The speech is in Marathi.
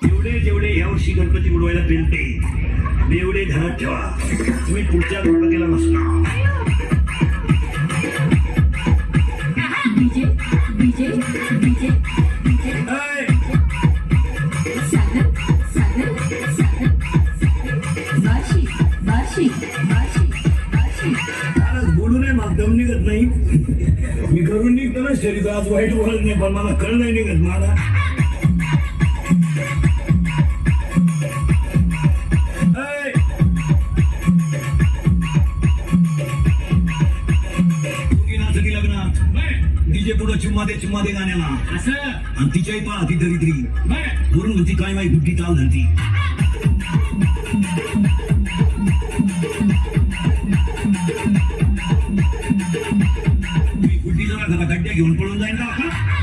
जेवढे जेवढे यावर्षी गणपती उडवायला पेलते एवढे ध्यानात ठेवा, तुम्ही पुढच्या गणपतीला नसणार. DJ DJ DJ DJ Sagar Sagar Sagar बाशी बाशी बाशी बाशी. बोलू नाही मला दम निघत नाही. मी घरून निघतो ना शरीर आज वाईट बोलत नाही, पण मला कळ नाही निघत मला. डीजे पुढं चिम्मा दे गाण्याला असं, आणि तिच्याही पहा ती दरिद्री वरून म्हणती काय माहिती बुद्धी ताल धरती. बुद्धी जरा गड्ड्या घेऊन पळून जाईन का?